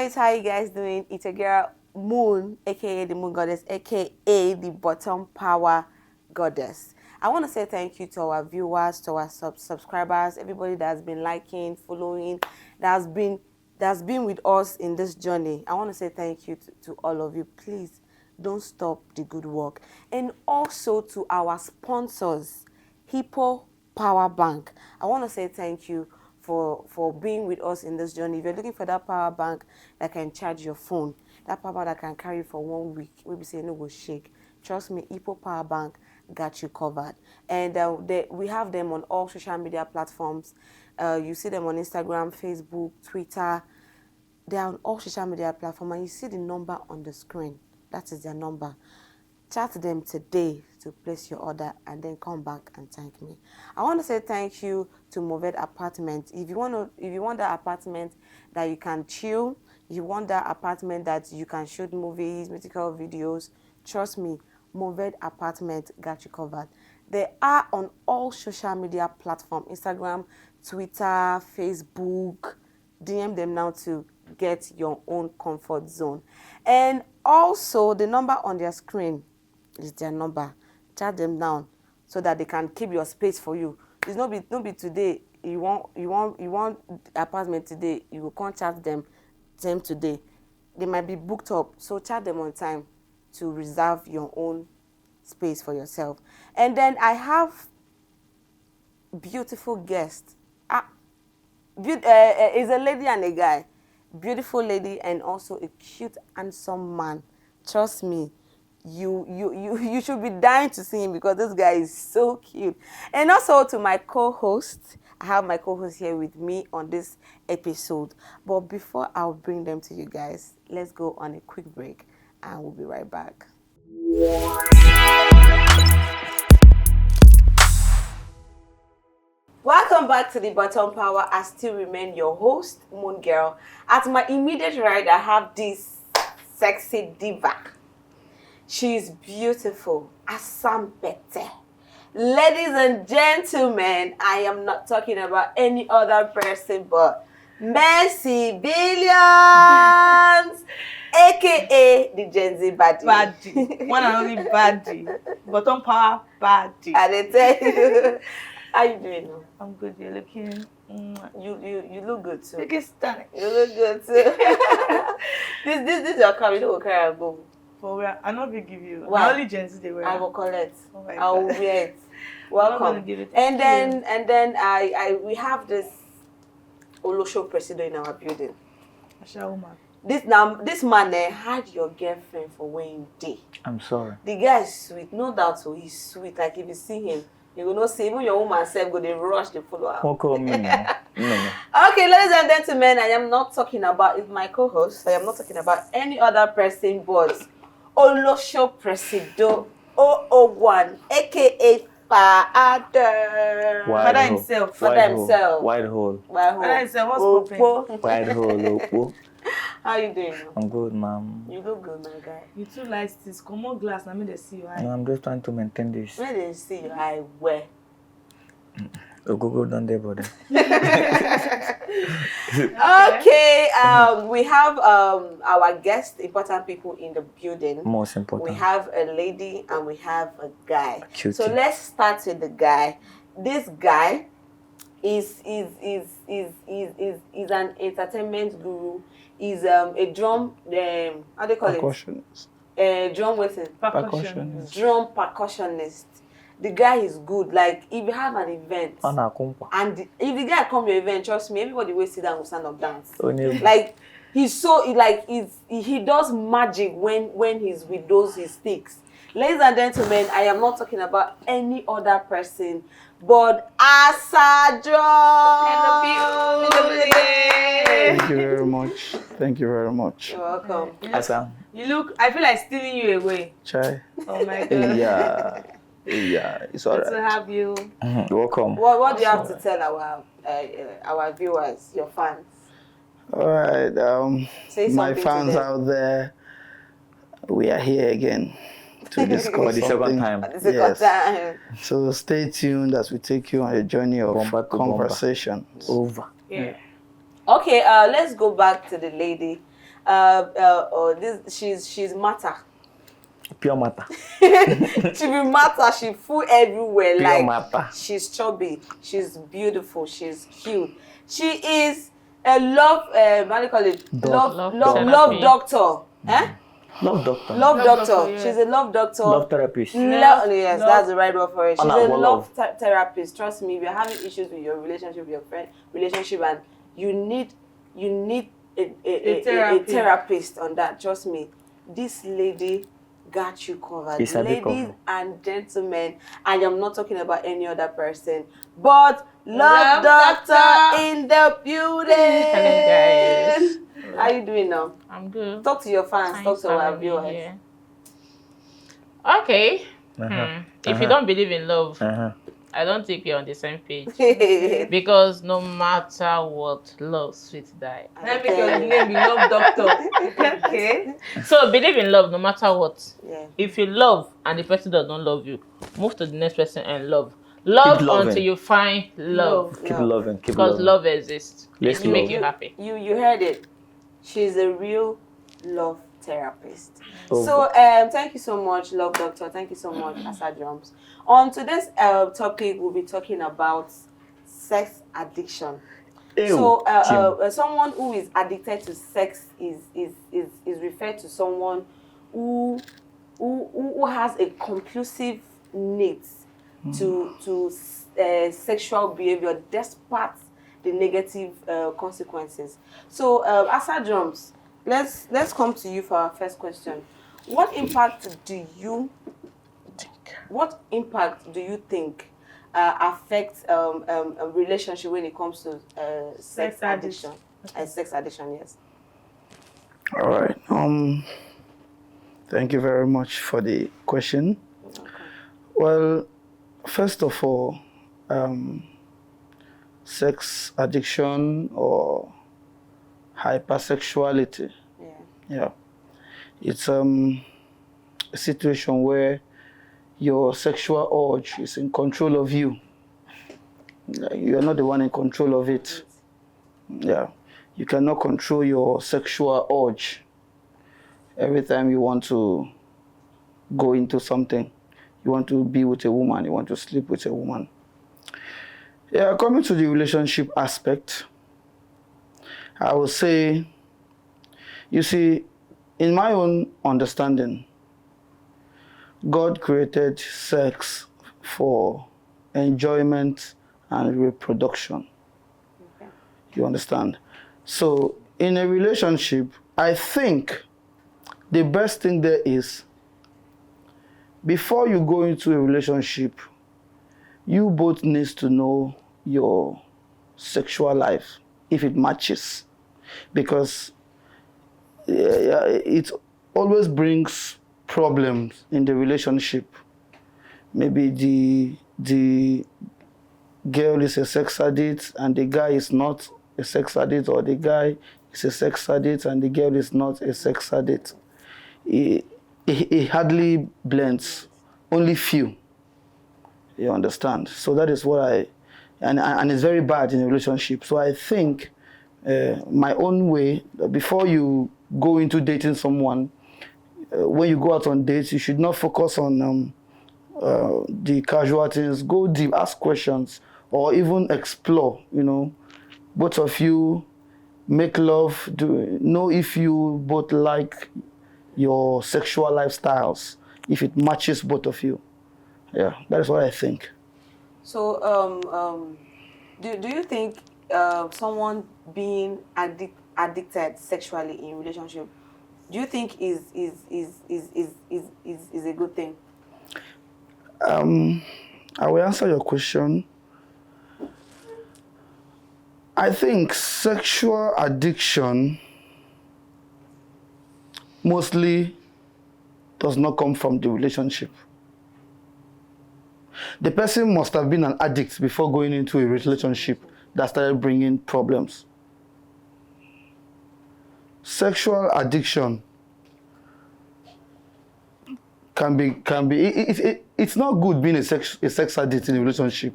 guys, how you guys doing? It's a girl, Moon, aka the Moon Goddess, aka the Bottom Power Goddess. I want to say thank you to our viewers, to our subscribers, everybody that's been liking, following, that's been with us in this journey. I want to say thank you to all of you. Please don't stop the good work. And also to our sponsors, Hippo Power Bank. I want to say thank you for being with us in this journey. If you're looking for that power bank that can charge your phone, that power bank that can carry you for 1 week, maybe say no go shake. Trust me, Hippo Power Bank got you covered. And we have them on all social media platforms. You see them on Instagram, Facebook, Twitter. They are on all social media platforms, and you see the number on the screen. That is their number. Chat them today to place your order and then come back and thank me. I want to say thank you to Moved Apartment. If you want that apartment that you can chill, you want that apartment that you can shoot movies, musical videos, trust me, Moved Apartment got you covered. They are on all social media platforms, Instagram, Twitter, Facebook. DM them now to get your own comfort zone. And also the number on their screen is their number. Chat them down so that they can keep your space for you. It's not be today. You want apartment today. You will contact them today. They might be booked up, so chat them on time to reserve your own space for yourself. And then I have beautiful guests. Is a lady and a guy. Beautiful lady and also a cute, handsome man. Trust me. You should be dying to see him because this guy is so cute. And also to my co-host, I have my co-host here with me on this episode. But before I'll bring them to you guys, let's go on a quick break and we'll be right back. Welcome back to the Bottom Power. I still remain your host, Moon Girl. At my immediate right, I have this sexy diva. She is beautiful. Asambete. Ladies and gentlemen, I am not talking about any other person but Mercy Billions, aka the GenZ Baddie. One and only Baddie. Bottom Power Baddie. I dey tell you. How you doing now? I'm good. You're looking. You look good too. Looking stunning. You look good too. this is your car. You don't carry and go. For real, I'm not gonna give you. Why? Only GenZ they wear. I will collect. Oh my I will God. wear it. I'm not Welcome. gonna give it to And you. then we have this Olosho president in our building. Asha woman. This man had your girlfriend for when you did. I'm sorry. The guy is sweet, no doubt. So he's sweet. Like if you see him, you will not see even your woman self go they rush they follow her. Don't call me now. No. Okay, ladies and gentlemen, I am not talking about is my co-host. I am not talking about any other person but Olosho Presido 001, aka Father. Father himself. Father himself. Wide hole. Father himself. What's popping? Wide hole. Opo. How you doing now? I'm good, ma'am. You look good, my guy. You two lights this. Come on, glass. Now me they see you. No, I'm just trying to maintain this. When they see you, I wear. Google done there, brother. Okay, we have our guest, important people in the building. Most important. We have a lady and we have a guy. Cutie. So let's start with the guy. This guy is an entertainment guru. He's a drum how do you call Percussionist. it? Drum waiting. Percussion. Drum percussionist. The guy is good. Like if you have an event and if the guy come to your event, trust me, everybody will sit down and stand up dance. Like he does magic when he's with his sticks. Ladies and gentlemen, I am not talking about any other person but Asa Drumz. Thank you very much. Thank you very much. You're welcome. Asa. You look. I feel like stealing you away. Chai. Oh my God. Yeah, it's Good alright. to have you. Welcome. What do you have to tell our viewers, your fans? Alright, Say my something to fans them. out there, we are here again to For discuss the second something. time. It's a good time. So stay tuned as we take you on a journey of Bomba to conversations. Over. Yeah. Okay, let's go back to the lady. she's matter. Pure matter. She be matter. She full everywhere. Pure Like matter. she's chubby. She's beautiful. She's cute. She is a love. What do you call it? Love doctor. Eh? Love doctor. Love doctor. doctor, yeah. She's a love doctor. Love therapist. Yes, that's the right word for it. She's Anna, a what love therapist. Trust me, if you're having issues with your relationship, with your friend, relationship, and you need a therapist on that. Trust me, this lady got you covered. It's a big Ladies cover. and gentlemen, I am not talking about any other person, but Love Doctor. Doctor in the building. Hello, guys. How you doing now? I'm good. Talk to your fans. Talk to our viewers. Yeah. Okay. If you don't believe in love, I don't think we're on the same page. Because no matter what, love sweet die. Let me your name be Love Doctor. Okay. So believe in love no matter what. Yeah. If you love and the person does not love you, move to the next person and love. Love loving. until you find love. Keep loving. Keep Because loving. love exists. Let's It make love. you happy. You heard it. She's a real love therapist. Oh. So thank you so much, Love Doctor. Thank you so much, Asa Drumz. On today's topic, we'll be talking about sex addiction. Ew, So someone who is addicted to sex is referred to someone who has a compulsive need to sexual behavior despite the negative consequences. So Asa Drumz, let's come to you for our first question. What impact do you think affects a relationship when it comes to sex addiction? Sex addiction, yes. All right. Thank you very much for the question. Okay. Well, first of all, sex addiction or hypersexuality, Yeah. it's a situation where your sexual urge is in control of you. You are not the one in control of it. Yeah, you cannot control your sexual urge. Every time you want to go into something, you want to be with a woman, you want to sleep with a woman. Yeah, coming to the relationship aspect, I would say, you see, in my own understanding, God created sex for enjoyment and reproduction. Okay. You understand? So in a relationship, I think the best thing there is, before you go into a relationship, you both need to know your sexual life, if it matches. Because it always brings problems in the relationship. Maybe the girl is a sex addict and the guy is not a sex addict, or the guy is a sex addict and the girl is not a sex addict. It hardly blends, only few. You understand? So that is what and it's very bad in a relationship. So I think my own way, before you go into dating someone, when you go out on dates, you should not focus on the casual things. Go deep, ask questions, or even explore. Both of you make love. Know if you both like your sexual lifestyles, if it matches both of you. Yeah, that is what I think. So do you think someone being addicted sexually in relationship, do you think is a good thing? I will answer your question. I think sexual addiction mostly does not come from the relationship. The person must have been an addict before going into a relationship that started bringing problems. Sexual addiction can be it's not good being a sex addict in a relationship.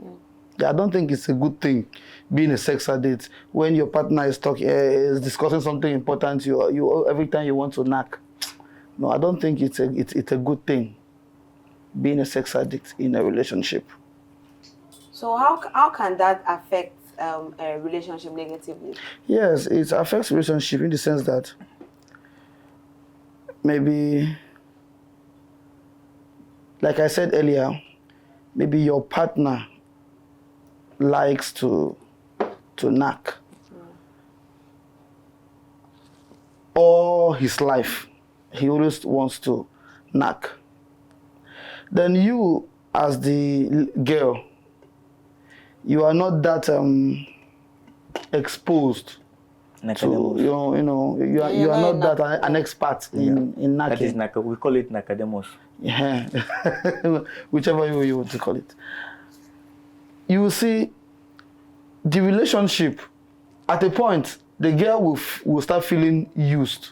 I don't think it's a good thing being a sex addict when your partner is talking, is discussing something important. You every time you want to knock. No, I don't think it's a good thing being a sex addict in a relationship. So how can that affect a relationship negatively? Yes, it affects relationship in the sense that maybe, like I said earlier, maybe your partner likes to knock all his life. He always wants to knock. Then you, as the girl, you are not that exposed to, you are not that an expert in knacking. That is naka. We call it nakademos. Yeah, whichever way you want to call it. You will see the relationship, at a point, the girl will start feeling used.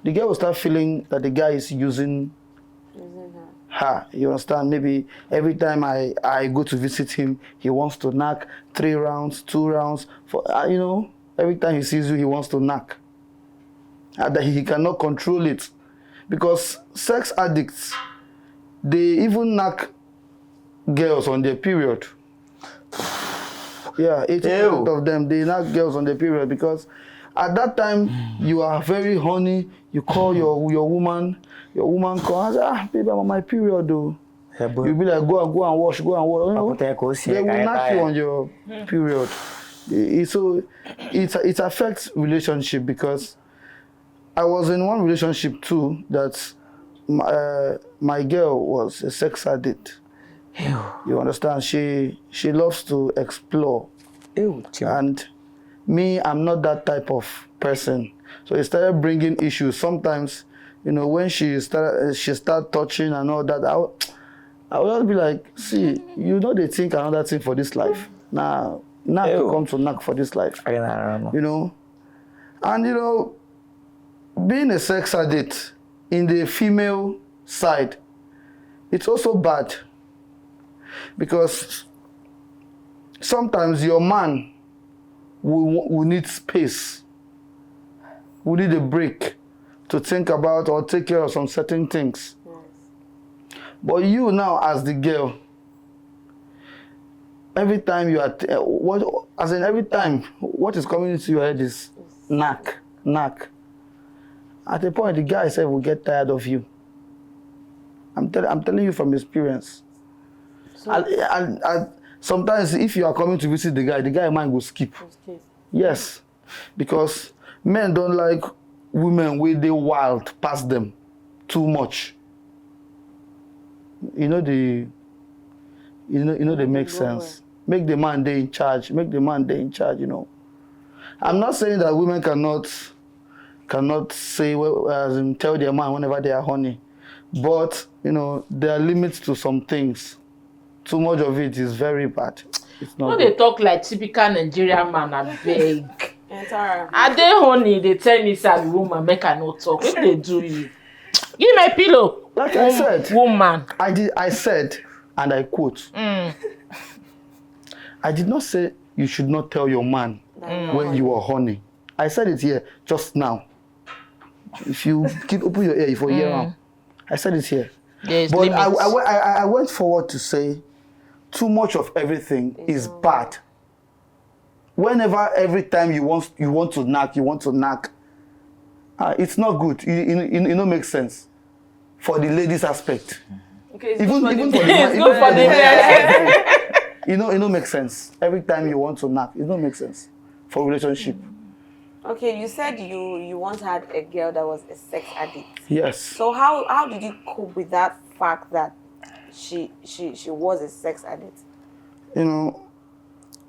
The girl will start feeling that the guy is using her. You understand? Maybe every time I go to visit him, he wants to knock 3 rounds, 2 rounds. Every time he sees you, he wants to knock. And that he cannot control it. Because sex addicts, they even knock girls on their period. Yeah, 80% of them, they knock girls on their period because at that time, you are very horny. You call your woman calls, baby, I'm on my period though. Yeah, you'll be like, go and wash. They will knock you on your period. So it affects relationship because I was in one relationship too that my girl was a sex addict. You understand? She loves to explore. And me, I'm not that type of person. So it started bringing issues. Sometimes, when she start touching and all that, I would just be like, see, they think another thing for this life. Now you come to knock for this life. I don't know. And being a sex addict in the female side, it's also bad. Because sometimes your man will need space, will need a break to think about or take care of some certain things. Yes. But you now, as the girl, every time you are, every time what is coming into your head is knock. At a point, the guy said will get tired of you. I'm telling you from experience. So, sometimes if you are coming to visit the guy mind will skip. Yes, because men don't like women where they wild past them too much. They make sense. Make the man they in charge. I'm not saying that women cannot say tell their man whenever they are horny, but there are limits to some things. Too much of it is very bad. It's not. They talk like typical Nigerian man, I beg. Are they honey? They tell me, say the woman make her not talk. What they do you? Give me a pillow. Like I said, woman. I said, and I quote. I did not say you should not tell your man when you are horny. I said it here just now. If you open your ear for a year now, I said it here. But I went forward to say, too much of everything is bad. Every time you want to knock, it's not good. It makes sense for the ladies' aspect. Okay, even for the man, it's good for the men. It makes sense. Every time you want to knock, it don't make sense for relationship. Okay, you said you once had a girl that was a sex addict. Yes. So how did you cope with that fact that she was a sex addict?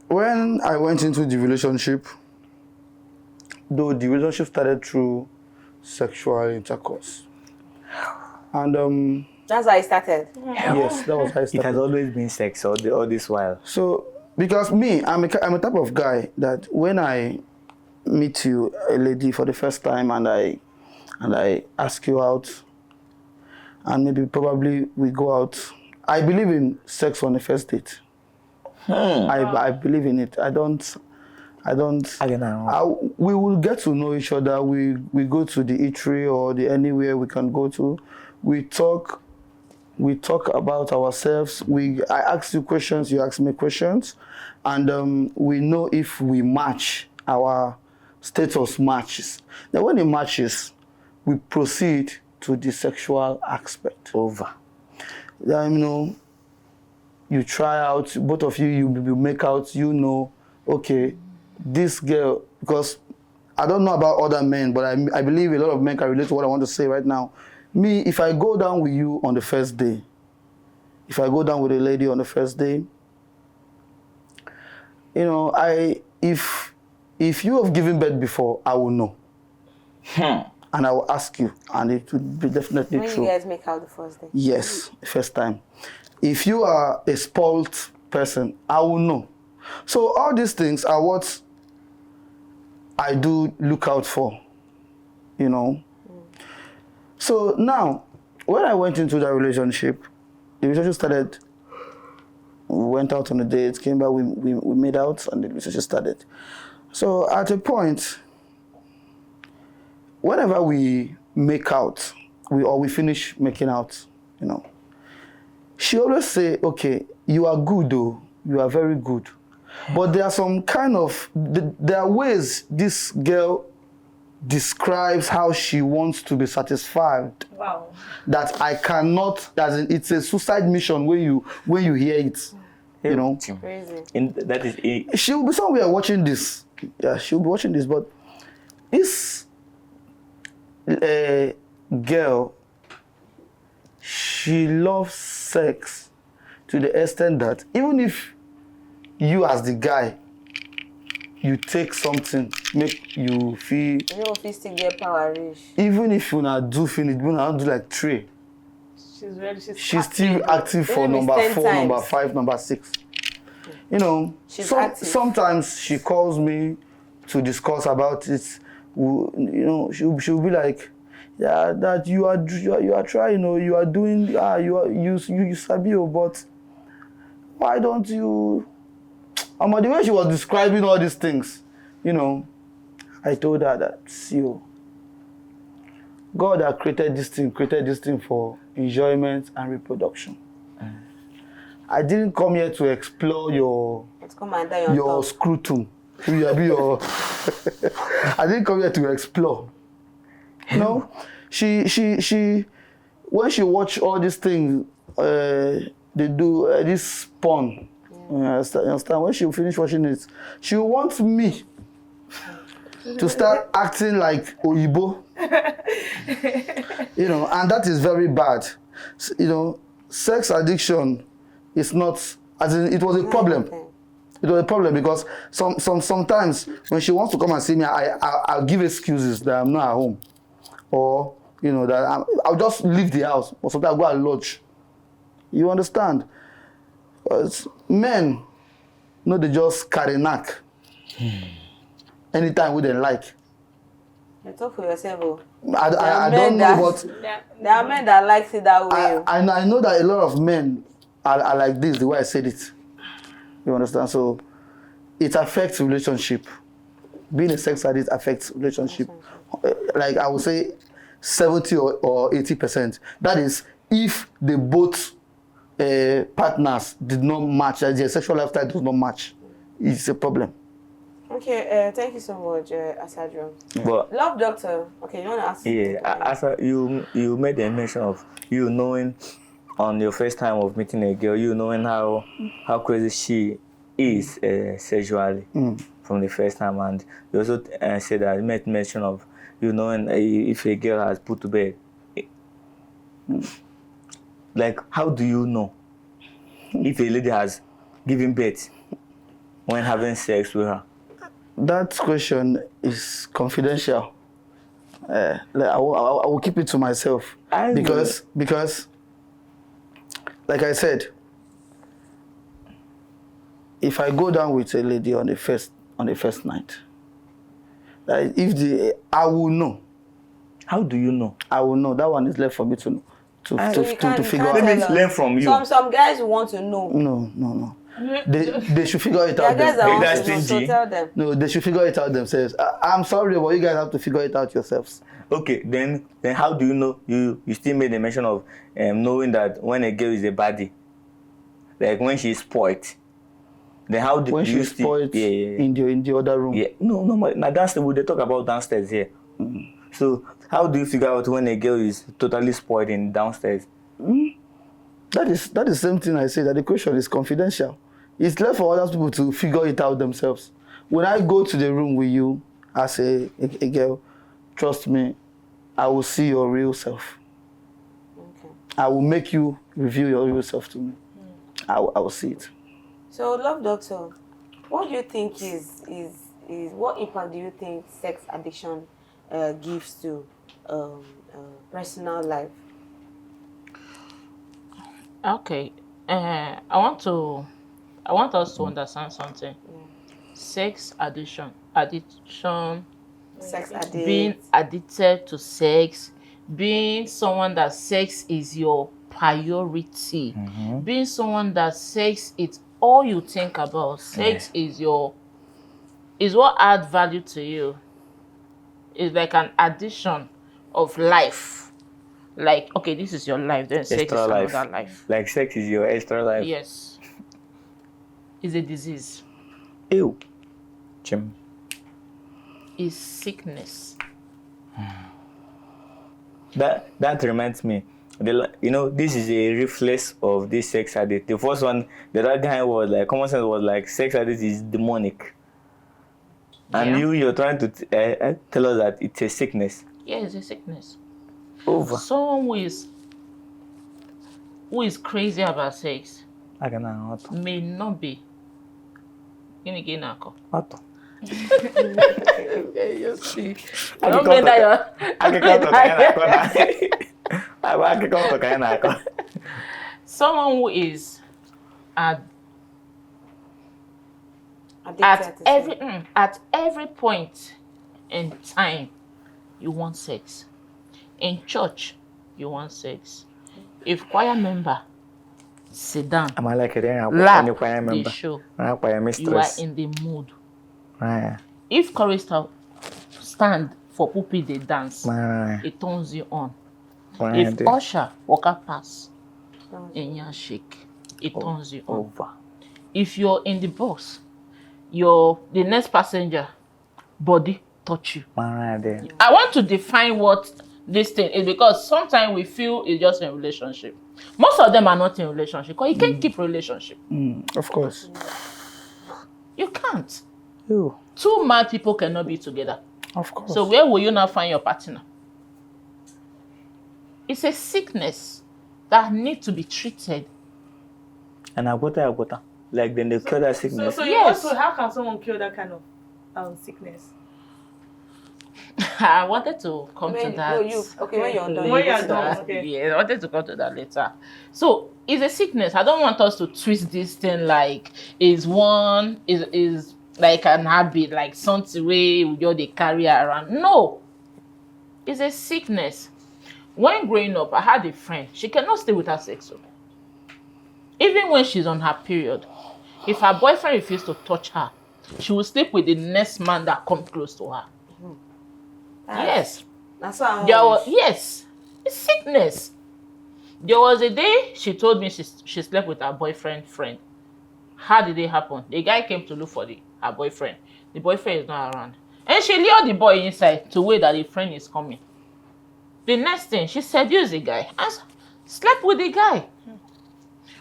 When I went into the relationship, though the relationship started through sexual intercourse. And that's how it started. Yes, that was how it started. It has always been sex all this while. So because me, I'm a type of guy that when I meet you, a lady, for the first time, and I ask you out, and maybe probably we go out I believe in sex on the first date. I believe in it. I don't. We will get to know each other. We go to the eatery or anywhere we can go to. We talk about ourselves. I ask you questions, you ask me questions, and we know if we match, our status matches. Then when it matches, we proceed to the sexual aspect. Over. You try out, both of you make out, okay, this girl, because I don't know about other men, but I believe a lot of men can relate to what I want to say right now. Me, if I go down with you on the first day, if I go down with a lady on the first day, if you have given birth before, I will know. And I will ask you, and it will be definitely true. When you guys make out the first day? Yes, first time. If you are a spoiled person, I will know. So all these things are what I do look out for, So now, when I went into that relationship, the relationship started. We went out on a date, came back, we made out, and the relationship started. So at a point, whenever we make out, we finish making out, she always say, okay, you are good though, you are very good. But there are some there are ways this girl describes how she wants to be satisfied. Wow. That I cannot, it's a suicide mission when you hear it, Crazy. And that is it. She'll be somewhere watching this. Yeah, she'll be watching this, but this girl, she loves sex to the extent that even if you as the guy, you take something, make you feel... You know, if still get power rich. Even if you not do finish, you not do like 3. She's still active for number 4, times. Number 5, number 6. Sometimes she calls me to discuss about it. She'll be like, yeah, that you are trying, you are doing, you sabi, but why don't you? The way she was describing all these things, I told her that, see, God has created this thing for enjoyment and reproduction. I didn't come here to explore your scrotum. I didn't come here to explore. She when she watch all these things, they do this porn. You understand? When she finish watching it, she wants me to start acting like Oyibo. And that is very bad. Sex addiction is not, as in, it was a problem. It was a problem because sometimes when she wants to come and see me, I'll give excuses that I'm not at home, or that I'll just leave the house, or sometimes I'll go and lodge. You understand? Men, they just carry knack anytime we don't like. You talk for yourself. I don't know, but there are men that like it that way. I know that a lot of men are like this, the way I said it. You understand? So it affects relationship. Being a sex addict affects relationship. Like I would say 70 or 80%. That is if they both partners did not match, their sexual lifestyle does not match. It's a problem. Okay, thank you so much, Asadro. But Love Doctor. Okay, you want to ask? Yeah, you made a mention of you knowing on your first time of meeting a girl, you knowing how crazy she is sexually from the first time, and you also said that you made mention of you knowing if a girl has put to bed. Like, how do you know if a lady has given birth when having sex with her? That question is confidential. I will keep it to myself because, like I said, if I go down with a lady on the first night, I will know. How do you know? I will know. That one is left for me to know. to So you can't figure out. Let me tell us. learn from you. Some guys want to know. No. They should figure it There out are guys that Hey, want that's to know, so stingy. tell them. No, they should figure it out themselves. I'm sorry, but you guys have to figure it out yourselves. Okay, then how do you know? You still made a mention of knowing that when a girl is a baddie, like when she's spoiled. Then how do When you she's still? spoiled in the other room. Yeah, no. Now downstairs, they talk about downstairs here. So how do you figure out when a girl is totally spoiled in downstairs? That is the same thing I say, that the question is confidential. It's left for other people to figure it out themselves. When I go to the room with you as a girl, trust me, I will see your real self. Okay. I will make you reveal your real self to me. I will see it. So, Love Doctor, what do you think is what impact do you think sex addiction gives to personal life? Okay. I want us to understand something. Sex addiction, Sex addict. being addicted to sex, being someone that sex is your priority, being someone that sex is all you think about. Sex is what adds value to you. It's like an addition of life. Like, okay, this is your life, then sex Extra is life. another life. Like sex is your extra life. Yes. It's a disease. Ew. Chim. It's sickness. That reminds me. This is a reflex of this sex addict. The first one, the other guy was like, common sense was like, sex addict is demonic. And you're trying to tell us that it's a sickness. Yeah, it's a sickness. Over. Someone who is crazy about sex I can know. may not be. You see. Don't make that someone who is at every point in time, you want sex. In church, you want sex. If choir member sit down, I'm like it. laugh, they show you are mistress. in the mood. Right. If chorister stand for pulpit, they dance, Right. it turns you on. Right. If usher walk up pass and you shake, it turns you on. Over. If you're in the bus, the next passenger body touch you. Right there. I want to define what this thing is, because sometimes we feel it's just in relationship. Most of them are not in relationship because you can't keep relationship. Of course. You can't. Ew. Two mad people cannot be together. Of course. So where will you now find your partner? It's a sickness that needs to be treated. And agota. Like then they cure that sickness. So Yes. also, how can someone cure that kind of sickness? I wanted to come to that. when you're done. When you're later. done, okay. Yeah, I wanted to come to that later. So it's a sickness. I don't want us to twist this thing like is like an habit, like something way they carry around. No, it's a sickness. When growing up, I had a friend. She cannot stay with her sex. Even when she's on her period, if her boyfriend refused to touch her, she will sleep with the next man that comes close to her. Yes. That's what Yes, it's sickness. There was a day she told me she slept with her boyfriend friend. How did it happen? The guy came to look for her boyfriend. The boyfriend is not around. And she lured the boy inside to wait that the friend is coming. The next thing, she seduced the guy and slept with the guy.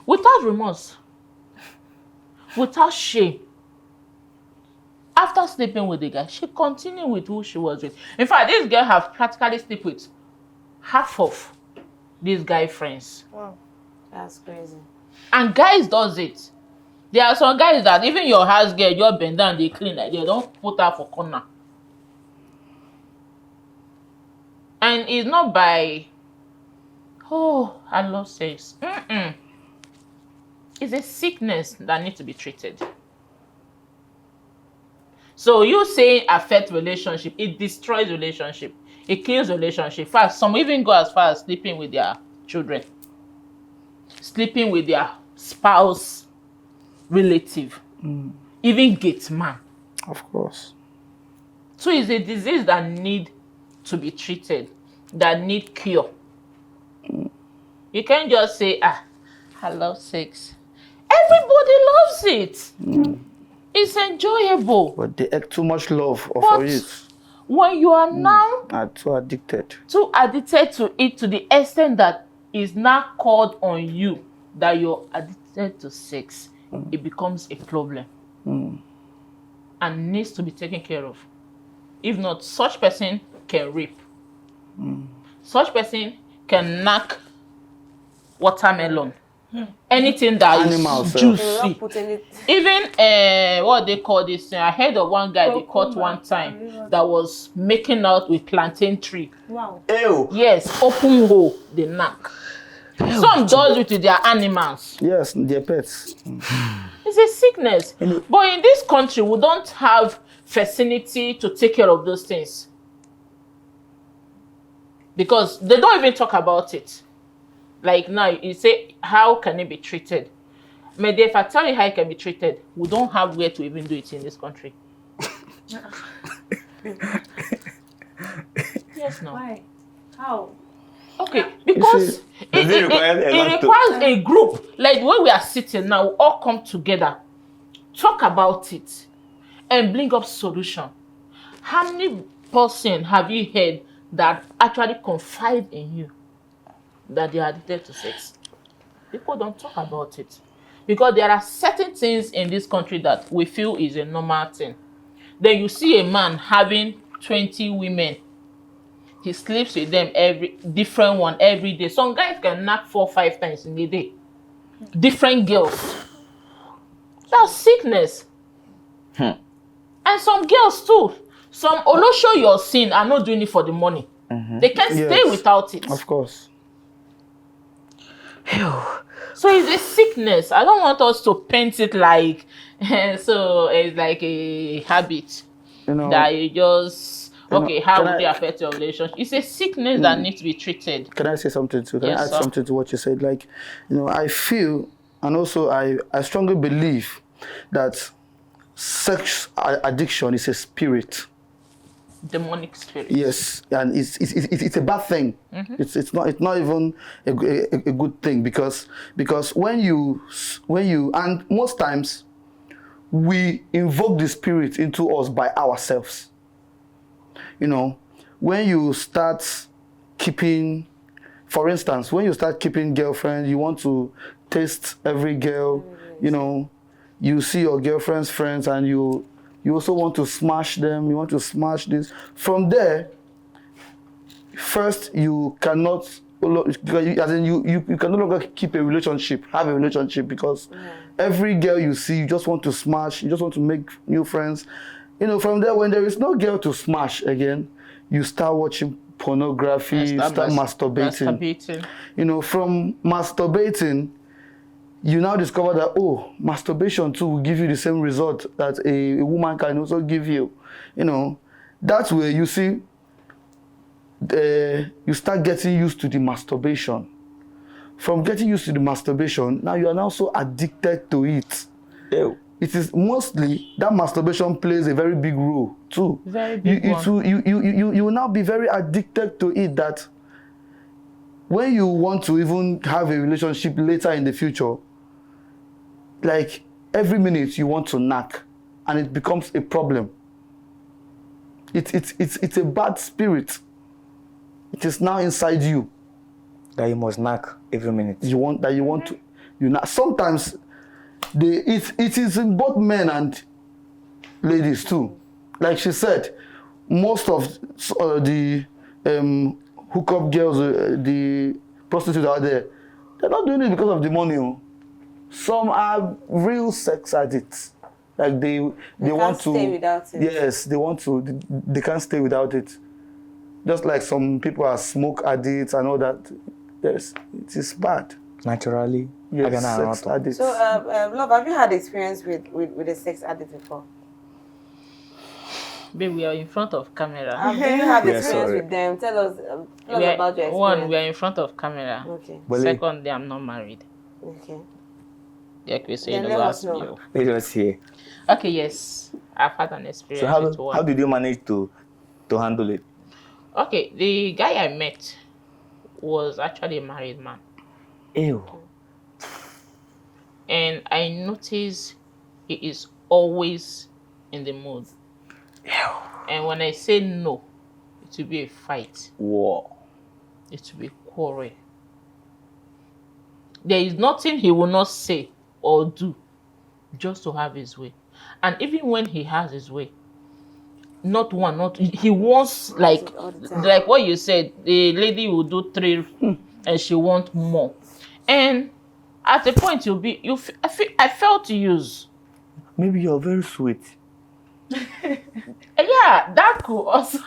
Without remorse. Without shame. After sleeping with the guy, she continued with who she was with. In fact, this girl has practically slept with half of these guy friends. Wow. That's crazy. And guys does it. There are some guys that even your house girl, you bend down, they clean like they don't put her for corner. And it's not by, I love sex. It's a sickness that needs to be treated. So you saying affect relationship, it destroys relationship, it kills relationship. In fact, some even go as far as sleeping with their children, sleeping with their spouse, relative, even gate man. Of course. So it's a disease that need to be treated, that need cure. You can't just say, I love sex. Everybody loves it. It's enjoyable. But they act too much love for But it. when you are now Are too addicted. too addicted to it to the extent that it's now called on you that you're addicted to sex, it becomes a problem and needs to be taken care of. If not, such person can rape. Such person can knock watermelon. Anything that Animal is self. You're juicy. not putting it. Even what they call this, I heard of one guy they caught one time that was making out with plantain tree. Wow. Ew. Yes, open hole, they knock. Some does it to their animals. Yes, their pets. It's a sickness. But in this country, we don't have facility to take care of those things. Because they don't even talk about it. Like now, you say, how can it be treated? Maybe if I tell you how it can be treated, we don't have where to even do it in this country. Yes, no. Why? How? Okay, because Does it require a lot it to- requires a group. Like when we are sitting now, we all come together, talk about it, and bring up solution. How many person have you heard that actually confide in you that they are addicted to sex? People don't talk about it because there are certain things in this country that we feel is a normal thing. Then you see a man having 20 women. He sleeps with them different one every day. Some guys can knock 4 or 5 times in a day. Different girls. That's sickness. And some girls too. Some show your sin are not doing it for the money. They can't stay Yes. without it. Of course. So it's a sickness. I don't want us to paint it like so it's like a habit You know, that you just okay, how can would I- it affect your relationship? It's a sickness that needs to be treated. can I say something too? Can Yes, I add sir. something to what you said? Like, I feel, and also I strongly believe that sex addiction is a spirit. Demonic spirit. Yes, and it's a bad thing. It's not even a good thing because when you and most times we invoke the spirit into us by ourselves. When you start keeping, for instance, when you start keeping girlfriend, you want to taste every girl. You see your girlfriend's friends and you also want to smash them. You want to smash this. From there, first you cannot, as in you can no longer have a relationship because every girl you see, you just want to smash. You just want to make new friends. From there, when there is no girl to smash again, you start watching pornography. You start masturbating. From masturbating, you now discover that, masturbation too will give you the same result that a woman can also give you. That's where you see, you start getting used to the masturbation. From getting used to the masturbation, now you are now so addicted to it. Ew. It is mostly that masturbation plays a very big role too. Very big one. You will now be very addicted to it that when you want to even have a relationship later in the future, like every minute you want to knock and it becomes a problem. It's a bad spirit. It is now inside you. That you must knock every minute. You want to knock. Sometimes it is in both men and ladies too. Like she said, most of the hookup girls, the prostitutes out there, they're not doing it because of the money. Some are real sex addicts. Like they want to stay without it. Yes, they can't stay without it. Just like some people are smoke addicts and all that. Yes, it is bad. Naturally. Yes, sex addicts. So, Love, have you had experience with a sex addict before? Babe, we are in front of camera. Do you have Yeah, experience sorry. with them? Tell us We are- about your experience. one, we are in front of camera. Okay. Well, Secondly, I'm not married. Okay. Yeah, so Then you let know, us ask know. me. let us see. Okay, yes. I've had an experience So with one. how did you manage to handle it? Okay, the guy I met was actually a married man. Ew. And I noticed he is always in the mood. And when I say no, it will be a fight. Whoa. It will be quarrel. There is nothing he will not say or do just to have his way. And even when he has his way, not one, not he wants like All the time. what you said, the lady will do 3 and she wants more. And at a point you'll be I felt used. Maybe you're very sweet. Yeah, that could also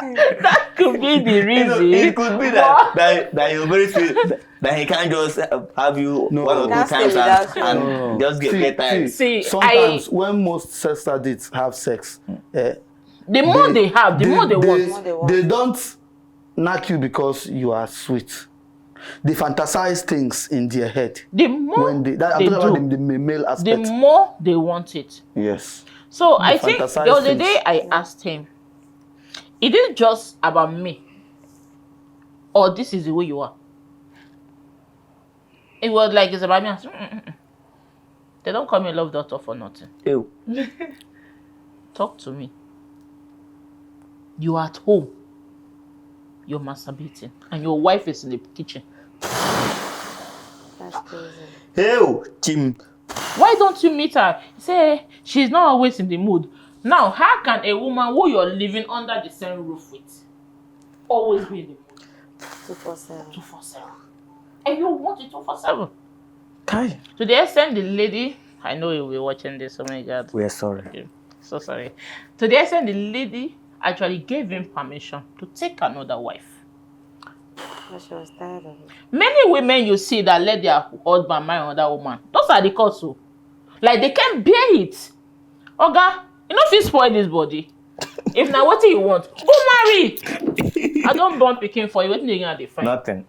that could be the reason. It could be that you're very sweet. That he can't just have you one or two Can't stay times without you. and just get tired. See, sometimes when most sex addicts have sex, the more they have, the more they want. they want. They don't knock you because you are sweet. They fantasize things in their head. The more When I'm talking about the male the aspect. more they want it. Yes. So I think fantasize the other things. day I asked him, is it just about me? Or this is the way you are? It was like it's about me. I said, They don't call me love doctor for nothing. Ew. Talk to me. You are at home. You're masturbating. And your wife is in the kitchen. That's crazy. Ew, Jim. Why don't you meet her? Say she's not always in the mood. Now, how can a woman who you're living under the same roof with always be in the mood? 247. 247. And you want it 247. Kai. To the extent the lady, I know you'll be watching this, oh my God. We are sorry. So sorry. To the extent the lady actually gave him permission to take another wife. But she was tired of it. Many women you see that let their husband marry another woman, those are the cause. So. Like they can't bear it. Oga, you know if you spoil this body. If now what do you want? Go marry. I don't born picking for you. What do you gonna define? Nothing.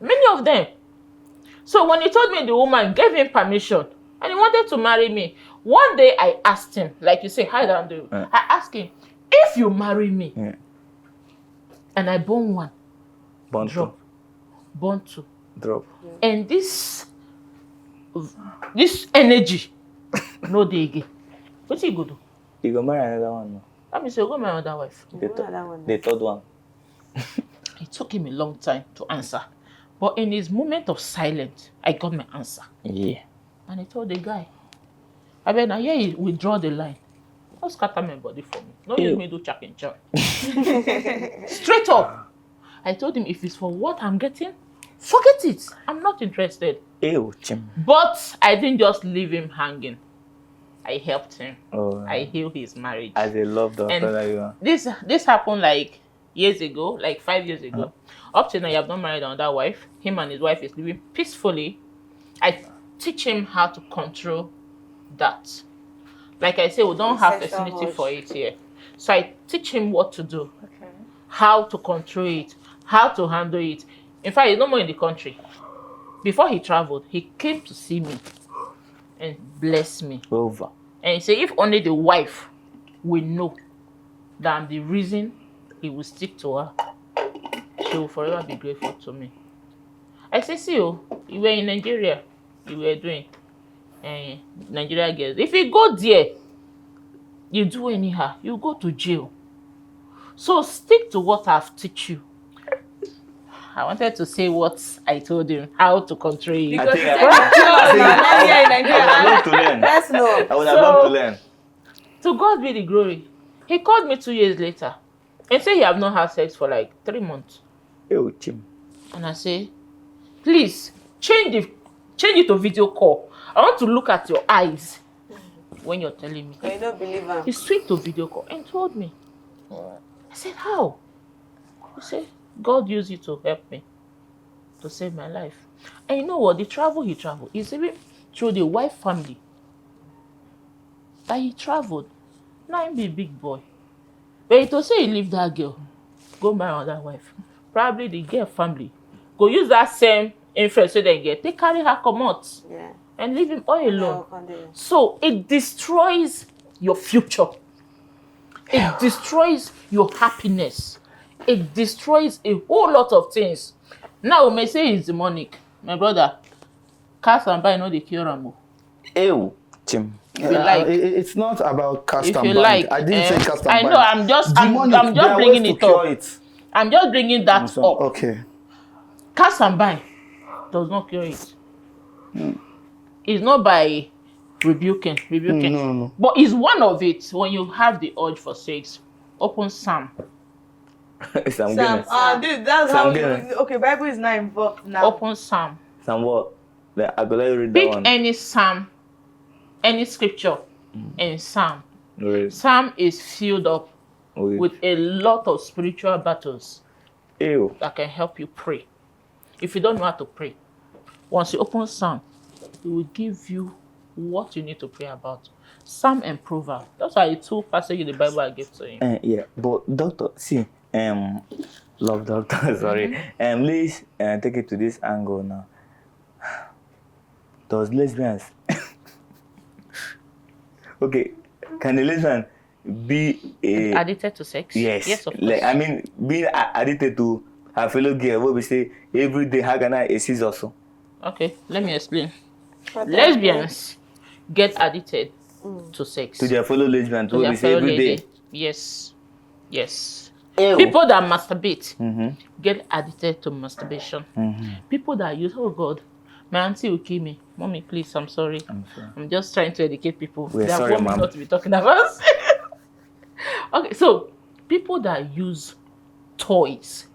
Many of them. So when he told me the woman gave him permission and he wanted to marry me, one day I asked him, like you say, hi down there. I asked him, if you marry me and I born one, drop, born two, Drop. and this energy, no day again. What you go do? You go marry another one now. That means you go marry another wife. The third one. It took him a long time to answer. But in his moment of silence, I got my answer. Yeah. And I told the guy, I mean, I hear you withdraw the line. Don't scatter my body for me. No, use me do chuck and chuck. Straight up. I told him, if it's for what I'm getting, forget it. I'm not interested. Ew, Jim. But I didn't just leave him hanging. I helped him. Oh, I healed his marriage. as a love doctor And that you are. This happened like years ago, like 5 years ago. Up to now, you have not married another wife. Him and his wife is living peacefully. I teach him how to control that. Like I say, we don't have Sexual facility urge. for it here. So I teach him what to do, how to control it, how to handle it. In fact, he's no more in the country. Before he traveled, he came to see me and bless me. Over. And he said, if only the wife will know that I'm the reason he will stick to her, she will forever be grateful to me. I said, see you were in Nigeria, you were doing Nigeria girls. If you go there, you do anyhow, you go to jail. So stick to what I've teach you. I wanted to say what I told him, how to control it. I Because think it's I would love to learn. Let's know. I would have loved to learn. To God be the glory. He called me 2 years later and said he have not had sex for like 3 months. Ew, Jim. And I say, please change it to video call. I want to look at your eyes when you're telling me. But you don't believe him. He switched to video call and told me. I said, how? He said, God used you to help me, to save my life. And you know what? The travel he traveled is even through the wife family. that he traveled. Now he be big boy. But to say he leave that girl, go marry another wife. Probably the girl family go use that same influence so they get. They carry her come out and leave him all alone. So it destroys your future. It destroys your happiness. It destroys a whole lot of things. Now we may say it's demonic. My brother, cast and buy no the cure am. Ew, Jim. If you like, it's not about cast if and you bind. like, I didn't say cast and I bind. know. I'm just bringing it up. I'm just bringing that up. Okay. Cast and bind does not cure it. It's not by rebuking. No. But it's one of it. When you have the urge for sex, open Psalm. Sam, Dude, that's how okay, Bible is not involved now. Open Psalm. Sam what? I go let you read that Pick one. any Psalm, any scripture in Psalm. Right. Psalm is filled up with a lot of spiritual battles Ew. that can help you pray. If you don't know how to pray, once you open Psalm, it will give you what you need to pray about. Psalm and Proverbs. Those are the two passages in the Bible I gave to you. Yeah, but doctor, see, love doctor, sorry. Please take it to this angle now. Does lesbians okay, can a lesbian be Addicted to sex? yes, Yes, of course. like I mean being addicted to her fellow girl, what we say every day how can I assist also? Okay, let me explain. Lesbians get addicted to sex. To their fellow lesbians, To what their we say fellow every lady. day. Yes. Yes. Ew. People that masturbate get addicted to masturbation. People that use, oh God, my auntie will kill me. Mommy, please, I'm sorry. I'm just trying to educate people. We're They sorry, want me ma'am. not to be talking about. Okay, so people that use toys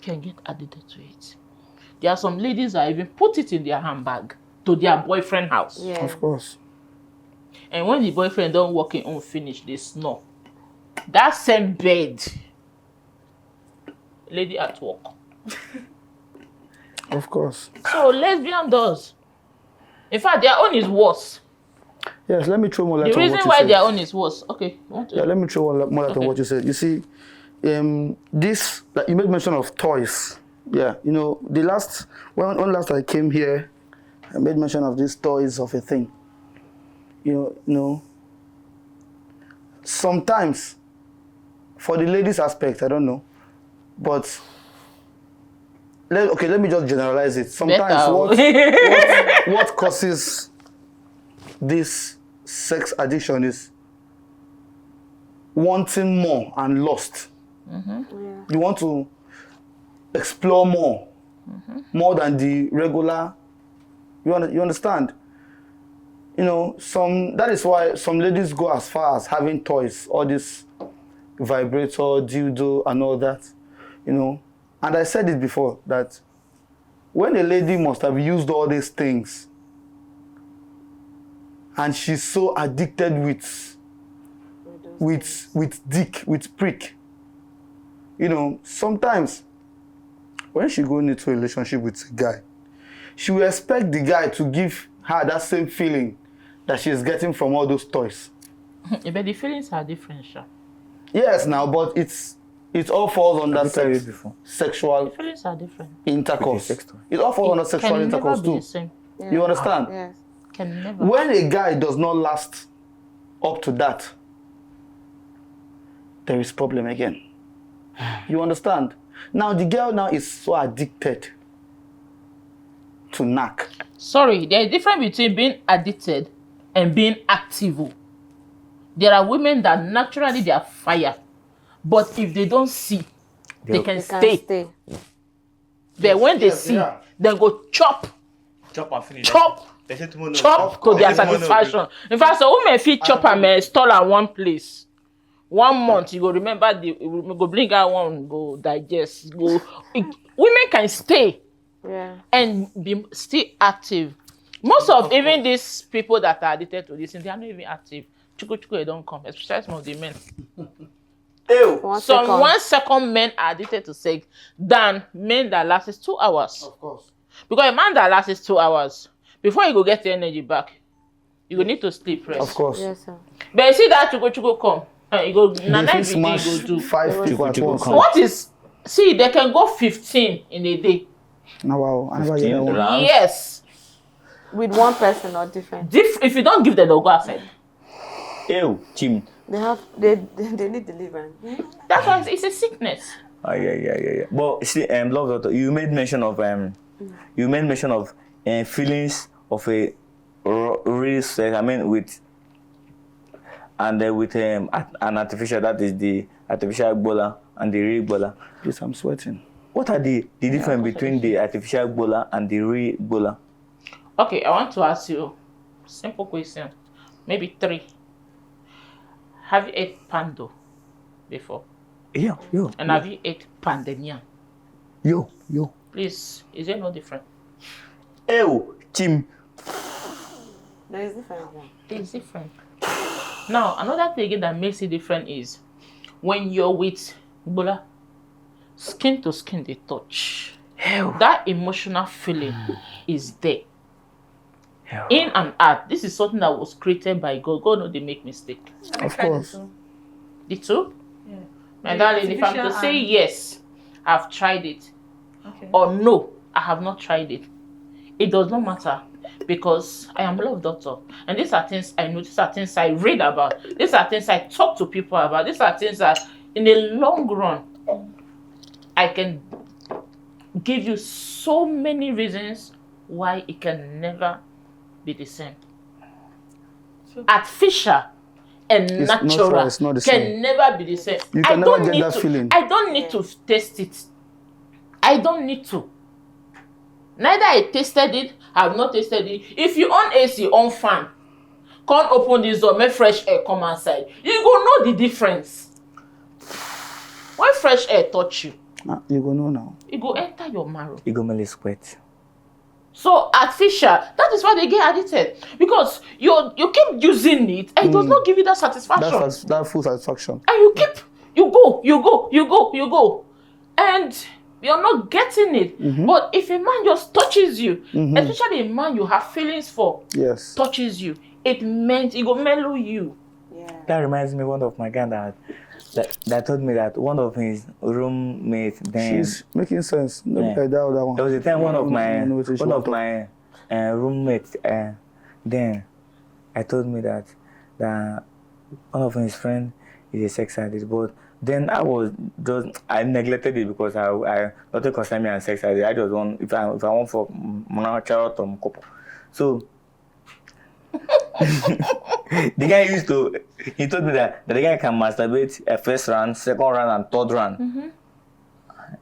can get addicted to it. There are some ladies that even put it in their handbag to their boyfriend house. Yeah. Of course. And when the boyfriend don't work in own finish, they snore. That same bed, lady at work. Of course. So lesbian does. In fact, their own is worse. Yes, let me throw more light The on reason what you why said. their own is worse. Okay, you want to? Yeah, let me throw more light on Okay. what you said. You see, this, like you made mention of toys. Yeah, you know, the last, when last I came here, I made mention of these toys of a thing. You know, sometimes, for the ladies aspect, I don't know, but let me just generalize it. Sometimes what causes this sex addiction is wanting more and lust. You want to explore more than the regular. You understand? You know, that is why some ladies go as far as having toys, all this vibrator, dildo, and all that. You know, and I said it before that when a lady must have used all these things, and she's so addicted with dick, with prick. You know, sometimes when she go into a relationship with a guy, she will expect the guy to give her that same feeling that she's getting from all those toys. But the feelings are different, sure. Yes, now, but it all falls under sexual Feelings are different. intercourse. It all falls under sexual intercourse Can never be too. the same. Yeah. You understand? Yes. Can never. When a guy does not last up to that, there is problem again. You understand? Now the girl now is so addicted to knack. Sorry, there's a difference between being addicted and being active. There are women that naturally they are fire, but if they don't see, they can stay. But when they see, they go chop and finish. chop to their satisfaction. In fact, so women fit chop and stall at one place. 1 month, you go remember go bring out one, go digest, go. Women can stay and be still active. Most of even these people that are addicted to this, they are not even active. Chuku, they don't come, especially some of the men. Some 1 second men are addicted to sex than men that lasts 2 hours. Of course. Because a man that lasts 2 hours, before you go get the energy back, You will need to sleep rest. Of course. Yes, sir. But you see that chuku come. You go na They night fit video you smash go do. 5 people at once. What is see they can go 15 in a day. Now, wow, I never hear that 15 one. rounds. Yes. With one person or different. If you don't give them, they'll go outside. Ew, Jim. They need deliverance. That's why it's a sickness. Yeah. But see, love doctor, you made mention of feelings of a real sex. I mean, with an artificial, that is the artificial Ebola and the real Ebola. Please, I'm sweating. What are the difference between the artificial Ebola and the real Ebola? Okay, I want to ask you a simple question. Maybe 3. Have you ate pando before? Yeah, yo. And have you ate pandemia? Yo. Please, is there no different? Ew, Jim. There is difference. It's different. Now, another thing again that makes it different is when you're with Ebola, skin to skin they touch. Ew. That emotional feeling is there. Ew. In and out. This is something that was created by God. God know they make mistake. Of course. The two? Yeah. My The darling, if I'm to artificial say and- yes, I've tried it, Okay. or no, I have not tried it, it does not matter because I am love doctor. And these are things I know, these are things I read about, these are things I talk to people about, these are things that in the long run, I can give you so many reasons why it can never be the same. Artificial and It's not natural right, it's not the can same. never be the same. You can never get that feeling. I don't need to taste it. I don't need to. Neither I tasted it, I have not tasted it. If you on AC, on fan, can't open this door, make fresh air come outside. You go know the difference. When fresh air touch you, You go know now. it go enter your marrow. You go merely sweat. So artificial, that is why they get addicted. Because you keep using it and it does not give you that satisfaction. That's that full satisfaction. And you go. And you're not getting it. But if a man just touches you, especially a man you have feelings for, Yes. touches you, it meant it will mellow you. Yeah. That reminds me of one of my guy that told me that one of his roommates then She's making sense. No, Yeah. like that other one. there was a time one of my roommates then I told me that one of his friends is a sex addict, but then I neglected it because I nothing concerned me and sex addict. I just want if I want for child or couple. So the guy he told me that the guy can masturbate a first round, second round, and third round.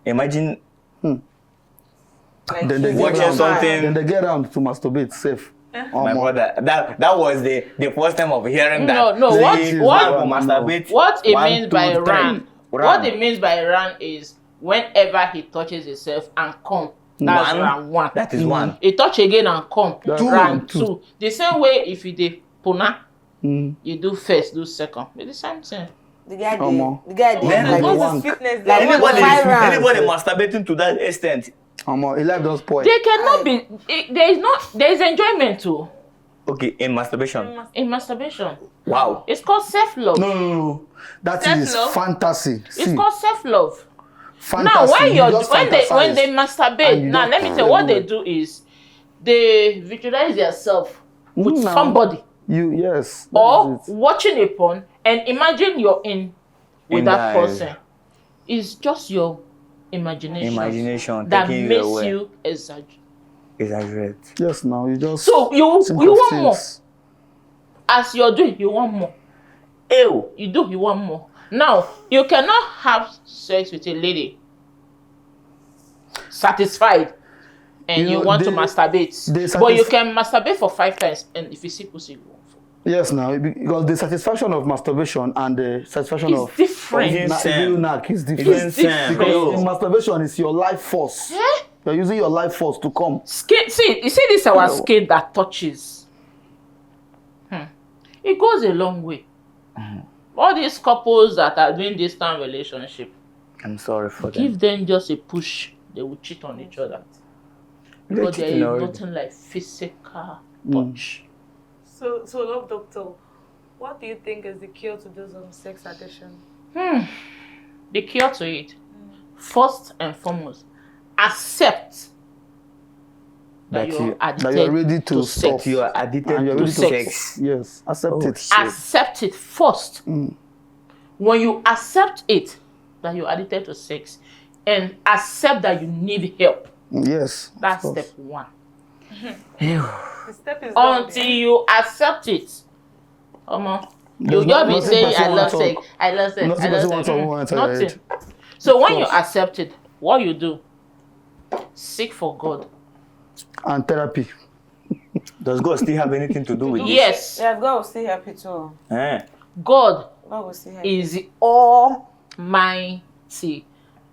Imagine Like Then they he's watching a man. something. Then they get around to masturbate safe. my brother, that was the first time of hearing that. No, what See, what man will masturbate what it 1, means 2, by 3 run? What round. it means by run is whenever he touches himself and come. That's One. round 1. That is one. He touch again and come. That's Round two. 2. The same way if you dey puna, Mm. you do first, do second. It's the same thing. The guy Omo. did. The guy did. Then Like, the this one- is Fitness. Like, Anybody, 5 rounds. anybody masturbating to that extent. His life don't spoil. They cannot be. There is enjoyment too Okay, in masturbation. in masturbation. Wow. It's called self-love. No. That is Self-love. fantasy. It's See, called self-love. fantasy. Now, when You just when fantasize. they and masturbate, you now don't let me tell tell you what me. they do is they visualize themselves with No. somebody Yes. that or is it. watching a porn and imagine you're in with In that that- person. It's just your imagination that taking makes away. you exaggerate. Exaggerate. Yes, now you just. So you think you of want more. things. As you're doing, you want more. Ew. You want more. Now, you cannot have sex with a lady satisfied and You you know, want to they- masturbate. they But you satisf- can masturbate for 5 times and if you see pussy, you won't. Yes, now because the satisfaction of masturbation and the satisfaction It's of different. Same. real knack is different. It's different. Because in masturbation is your life force. Eh? You're using your life force to come. Skin, see, you see this our No. skin that touches. It goes a long way. All these couples that are doing distant relationship, I'm sorry for them. give them just a push, they will cheat on each other. They're Because there cheating is already. nothing like physical touch. So love doctor, what do you think is the cure to this sex addiction? The cure to it, first and foremost, accept that you're addicted that you're ready to stop. sex. You are addicted And you're to ready to sex. Yes, accept Oh, it. shit. Accept it first. When you accept it, that you're addicted to sex, and accept that you need help, Yes. of that's course. step one. The step is down Until there. you accept it, There's you just be nothing saying, person I wanna love talk. sex, I love sex, I Nothing love person sex. want to Nothing. head. So when you course. accept it, what you do, seek for God. And therapy. Does God still have anything to do with this? Yes, Yeah, God will still help you too. God God will still help you. is the Almighty.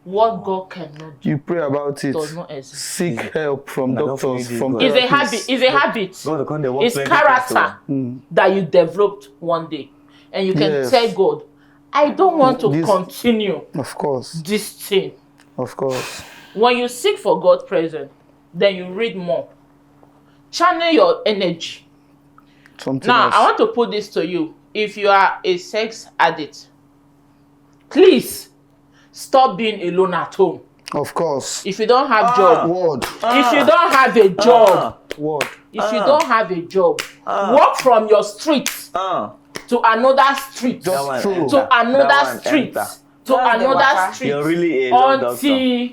What God cannot do You pray about it. does not exist. Seek help from Nah, don't doctors, forget from God. It's a therapists. habit. It's a habit. God will come there, work It's plenty character things that you developed one day, and you can Yes. tell God, I don't want to This- continue Of course. this thing. Of course. When you seek for God's presence, then you read more. Channel your energy. Something Now, else. I want to put this to you. If you are a sex addict, please stop being alone at home. Of course. If you don't have job, Word. if you don't have a job, Word. if you don't have a job, walk from your street to another street, Just one true. enter. to That another one street, enter. to Just the another waka. street, You're really a love doctor. until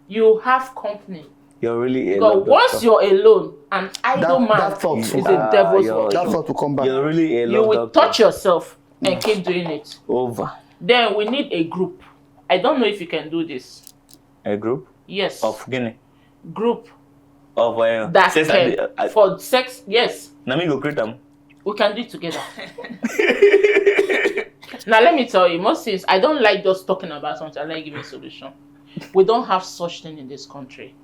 you have company. You're really a Because love once doctor. you're alone, an idle man that thought is too. a devil's you're- work. That's how to come back. You're really a You love will doctor. touch yourself and keep doing it. Over. Then we need a group. I don't know if you can do this. A group Yes, of Guinea. group Of that sex can for sex. Yes, Let me go create them. we can do it together. Now let me tell you, most things I don't like just talking about something. I like giving solution. We don't have such thing in this country.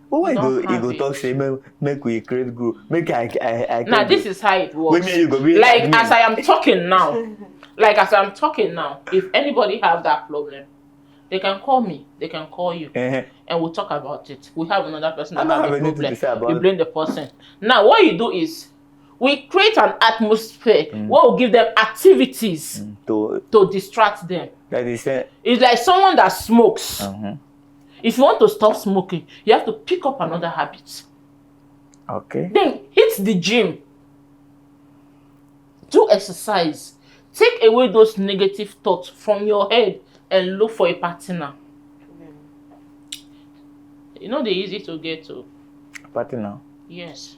But why don't you have go it. talk say make we create group. Make I Now this is how it works. Wait, me, you go be Like admin. as I am talking now, if anybody have that problem, they can call me, they can call you, and we'll talk about it. We have another person I that don't have have a anything problem. to say about You it. blame the person. Now what you do is we create an atmosphere where we give them activities to distract them. That is It's like someone that smokes. If you want to stop smoking, you have to pick up another habit. okay. Then hit the gym. Do exercise. Take away those negative thoughts from your head and look for a partner. You know they're easy to get to. Party now. Yes.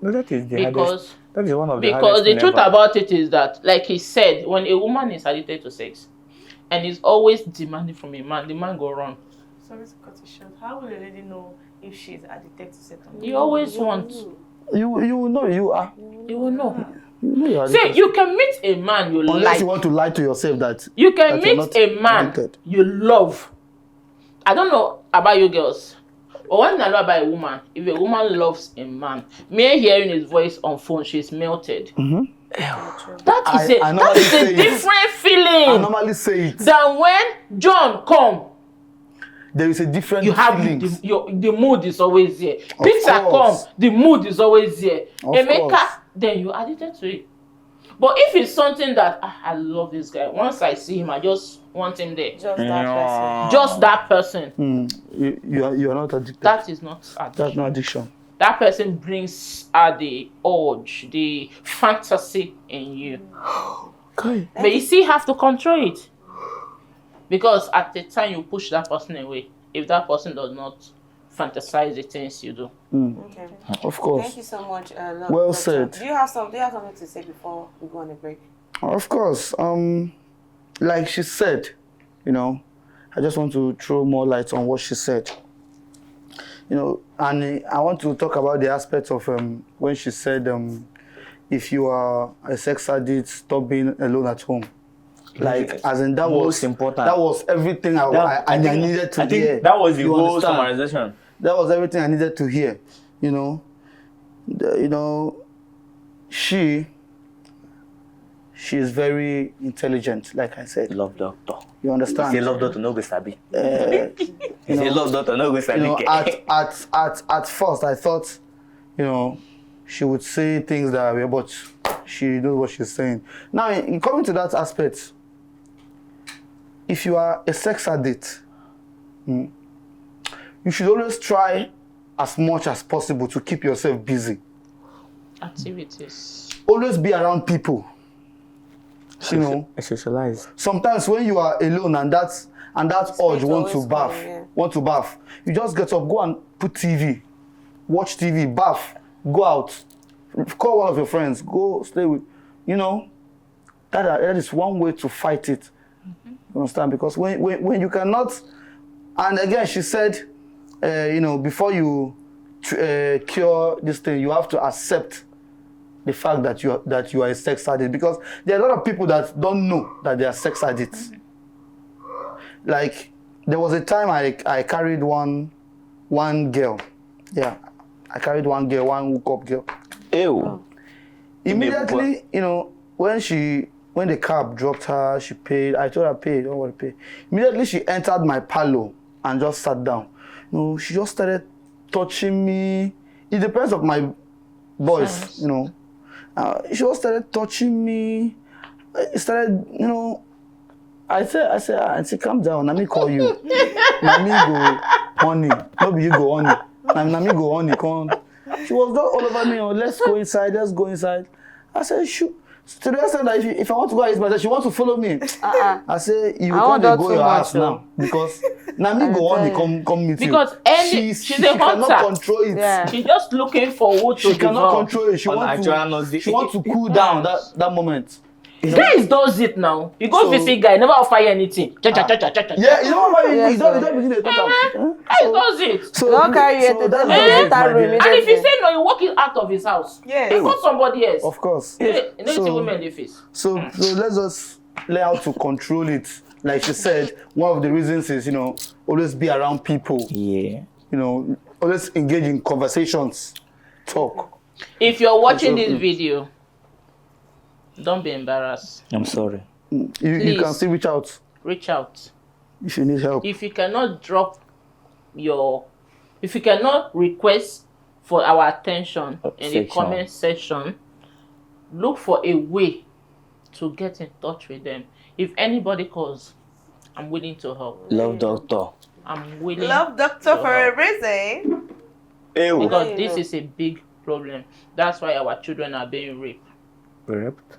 No, that is the hardest. Because That is one of the because hardest the thing truth ever. about it is that, like he said, when a woman is addicted to sex and is always demanding from a man, the man go run. Sorry to cut it short. How will a lady know if she's addicted to sex? You always want. You will know you are. You will know. You know you are. See, addicted. you can meet a man you Unless like. you want to lie to yourself that You can that you're meet not a man addicted. you love. I don't know about you girls, but when I know about a woman, if a woman loves a man, me hearing his voice on phone, she's melted. That is I normally a say it. different I feeling normally say it. than when John come. There is a different You have feelings. the mood is always there. Peter come, course. the mood is always there. Of Emeka, course. then you addicted to it. But if it's something that I love this guy, once I see him, I just want him there. Just that person. Just that person. You are not addicted. That is not That's addiction. not addiction. That person brings out the urge, the fantasy in you. Okay. But you still have to control it. Because at the time you push that person away, if that person does not fantasize the things you do. Okay. Of course. Thank you so much. Well Doctor. said. Do you have something to say before we go on a break? Of course. Like she said, I just want to throw more light on what she said. And I want to talk about the aspect of when she said, if you are a sex addict, stop being alone at home. Like, as in that Most was important. That was everything I needed to I think hear. that was the You whole understand? summarization. That was everything I needed to hear. She is very intelligent, like I said. Love doctor. You understand? Say love doctor no go sabi. know, Say love doctor no go sabi. at first I thought, she would say things that way, but she knows what she's saying. Now, in coming to that aspect, if you are a sex addict, you should always try as much as possible to keep yourself busy. Activities. Always be around people. You know, Socialize. sometimes when you are alone and that urge want to bath, you just get up, go and put TV, watch TV, bath, go out, call one of your friends, go stay with, you know, that is one way to fight it. You understand? Because when you cannot, and again she said, you know, before you cure this thing, you have to accept the fact that you are a sex addict, because there are a lot of people that don't know that they are sex addicts. Like, there was a time I carried one girl. Yeah, I carried one girl, one hookup girl. Ew. Immediately, you know, when the cab dropped her, she paid. I told her, pay, don't worry, pay. Immediately, she entered my parlor and just sat down. You know, she just started touching me. It depends on my voice, you know. She just started touching me. It started, you know. I said, Auntie, calm down. Let me call you. Let me go, honey. Maybe you go, honey. Let me go, honey. Come. She was all over me. Oh, let's go inside. Let's go inside. I said, shoot. To the extent that if I want to go out, but she wants to follow me. I say, you can't go your house now, because now me go on, come meet you. Because she's a hunter. Cannot control it. Yeah. She's just looking for who to She cannot devour. control it. She wants to cool down that moment. Guys does it now. You go visit guy, never offer you anything. Yeah, you know what you don't begin to talk. Guys does it. So Don't carry it to the room. And if he say no, you walk it out of his house. Yes. He got somebody else. Of course. You know, it's So- the women in the face. So let's just learn how to control it. Like she said, one of the reasons is, you know, always be around people. Yeah. You know, always engage in conversations, talk. If you're watching this video, don't be embarrassed. I'm sorry. You Please. can still reach out Reach out. if you need help. If you cannot if you cannot request for our attention in the Section. comment section, look for a way to get in touch with them. If anybody calls, I'm willing to help. Love doctor. I'm willing. Love doctor for a reason. Ew. Because this is a big problem. That's why our children are being raped. Raped.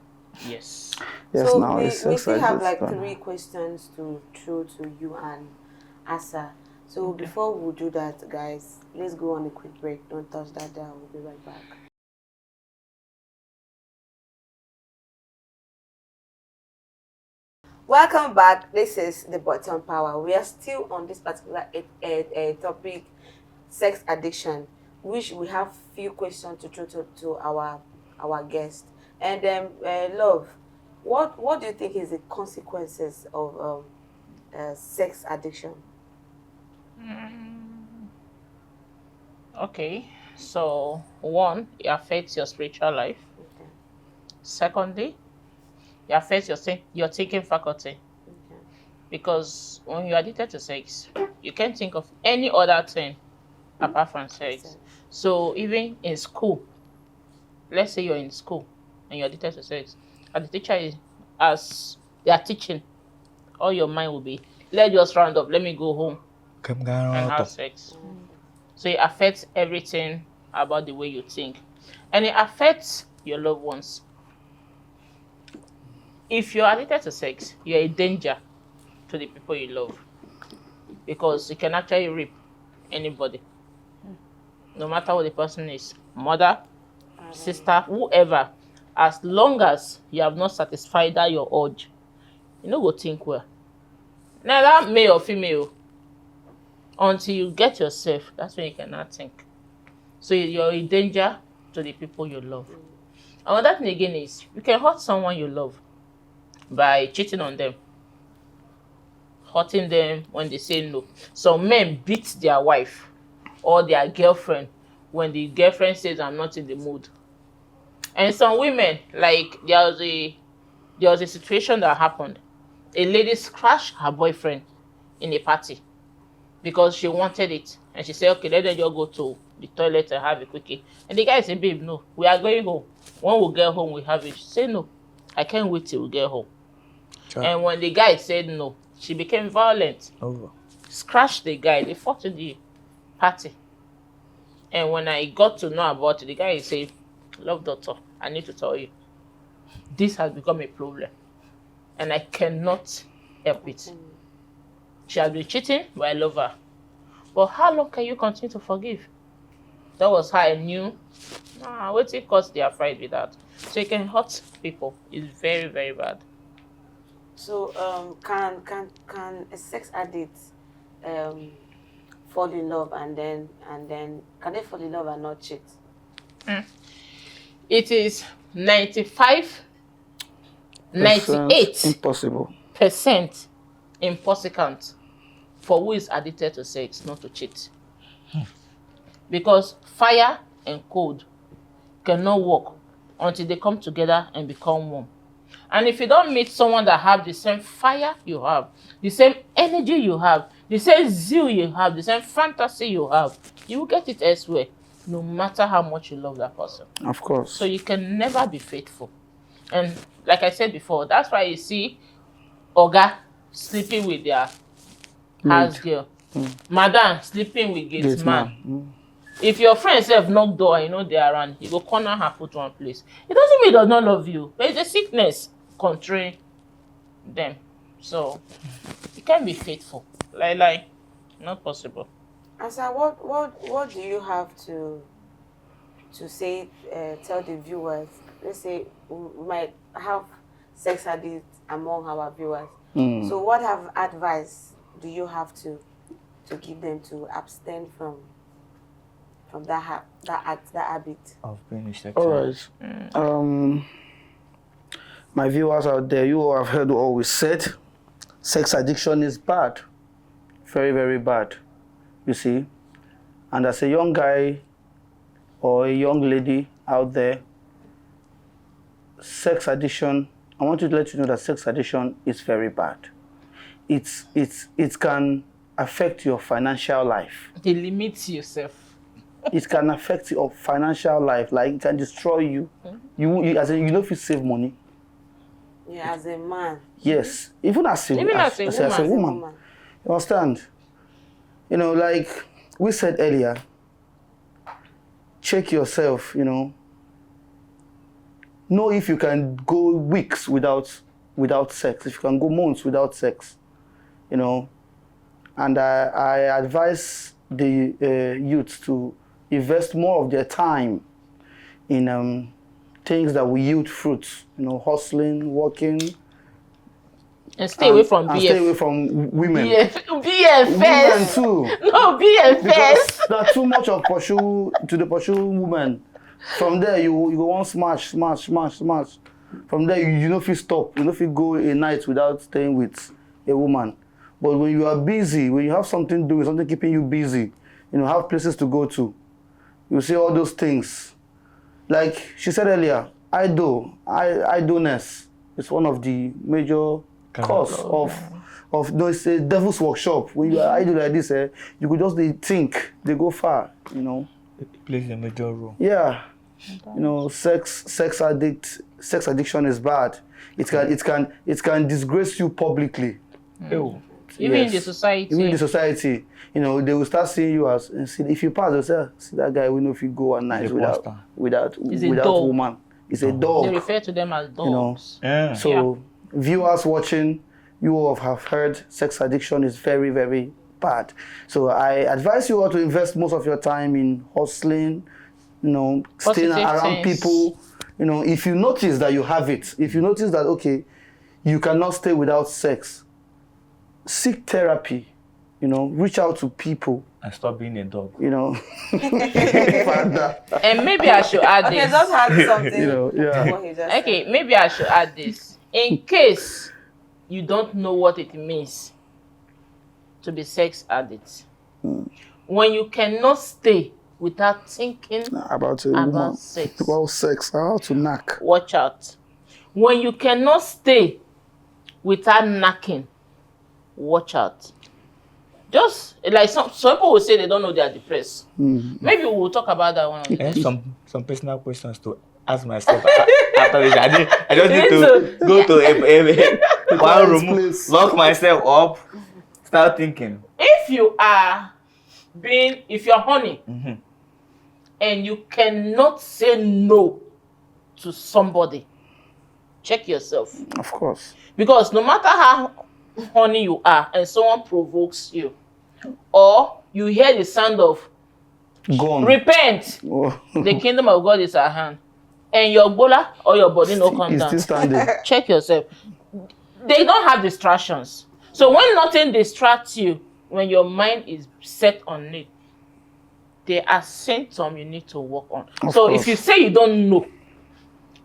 Yes. Yes, So now we it's still sex have addict. like 3 questions to throw to you and Asa. So before we do that, guys, let's go on a quick break. Don't touch that dial. We'll be right back. Welcome back. This is the Bottom Power. We are still on this particular topic, sex addiction, which we have few questions to throw to our guest. And Love, what do you think is the consequences of sex addiction? Okay. So, one, it affects your spiritual life. Okay. Secondly, it affects your thinking faculty. Okay. Because when you're addicted to sex, you can't think of any other thing apart from sex. So even in school, let's say you're in school and you're addicted to sex, and the teacher as they are teaching, all your mind will be, let's just round up, let me go home and have sex. So it affects everything about the way you think. And it affects your loved ones. If you're addicted to sex, you're a danger to the people you love, because you can actually rape anybody, no matter what the person is, mother, sister, whoever. As long as you have not satisfied that your urge, you no go think well. Now that male or female, until you get yourself, that's when you cannot think. So you're a danger to the people you love. Another thing again is, you can hurt someone you love by cheating on them, hurting them when they say no. Some men beat their wife or their girlfriend when the girlfriend says, I'm not in the mood. And some women, like there was a situation that happened. A lady scratched her boyfriend in a party because she wanted it. And she said, okay, let them just go to the toilet and have a quickie. And the guy say, babe, no, we are going home. When we get home, we have it. She say, no, I can't wait till we get home. Sure. And when the guy said no, she became violent. Over. Scratched the guy. They fought in the party. And when I got to know about it, the guy said, love daughter, I need to tell you, this has become a problem. And I cannot help it. She has been cheating, but I love her. But how long can you continue to forgive? That was how I knew, what it caused their fight with that. So it can hurt people. It's very, very bad. So can a sex addict fall in love and then can they fall in love and not cheat? It is 98% Impossible. impossible for who is addicted to sex not to cheat. Because fire and cold cannot work until they come together and become one. And if you don't meet someone that have the same fire you have, the same energy you have, the same zeal you have, the same fantasy you have, you will get it elsewhere, no matter how much you love that person. Of course. So you can never be faithful. And like I said before, that's why you see Oga sleeping with their house girl, Madam sleeping with gate man. If your friends have knocked door and you know they are around, you go corner her, put one place. It doesn't mean he does not love you. There is a sickness controlling them. So you can't be faithful. Like, not possible. Asa, what do you have to say, tell the viewers? Let's say we might have sex addicts among our viewers. So what advice do you have to give them to abstain from that habit Of being sex All addict. right. My viewers out there, you all have heard what always said. Sex addiction is bad. Very, very bad. You see? And as a young guy or a young lady out there, sex addiction, I want to let you know that sex addiction is very bad. It can affect your financial life. They limit yourself. It can affect your financial life. Like, it can destroy you. You as in, you know, if you save money. Yeah, as a man. Yes, even as a woman. You understand? You know, like we said earlier, check yourself, you know. Know if you can go weeks without sex, if you can go months without sex, you know. And I advise the youth to invest more of their time in things that will yield fruits, you know, hustling, working. And stay away from BF. And stay away from women. BFS. Women too. No, BFS. Because there's too much of pursue women. From there, you go on smash. From there, you know if you stop, you know if you go a night without staying with a woman. But when you are busy, when you have something doing, something keeping you busy, you know, have places to go to, you see all those things. Like she said earlier, idleness is one of the major cause of no, it's a devil's workshop. When you are idle like this, you could just think, they go far, you know. It plays a major role. Yeah. You know, sex addiction is bad. It can disgrace you publicly. Even in the society. Even in the society. You know, they will start seeing you as, if you pass, they'll say, see that guy, we know if you go one night without woman. It's a dog. They refer to them as dogs. You know? Yeah. So viewers watching, you all have heard sex addiction is very, very bad. So I advise you all to invest most of your time in hustling, you know, staying around people. You know, if you notice that you have it, if you notice that, okay, you cannot stay without sex, seek therapy, you know, reach out to people. And stop being a dog. You know. And maybe I should add this. Okay, just add something. You know, yeah. What he just said. Okay, maybe I should add this. In case you don't know what it means to be sex addict, when you cannot stay without thinking about a woman, sex, about sex, how to knack. watch out. When you cannot stay without knacking, watch out. Just like some people will say they don't know they are depressed. Maybe we'll talk about that one. I have some personal questions to ask myself after this. I just need to go to a one room, place. lock myself up, start thinking. If you're honey and you cannot say no to somebody, check yourself. Of course. Because no matter how honey you are and someone provokes you, or you hear the sound of Gone. repent, Oh. the kingdom of God is at hand, and your bola or your body no come It's down, still standing. check yourself. They don't have distractions. So when nothing distracts you, when your mind is set on it, there are symptoms you need to work on. Of So course. if you say you don't know,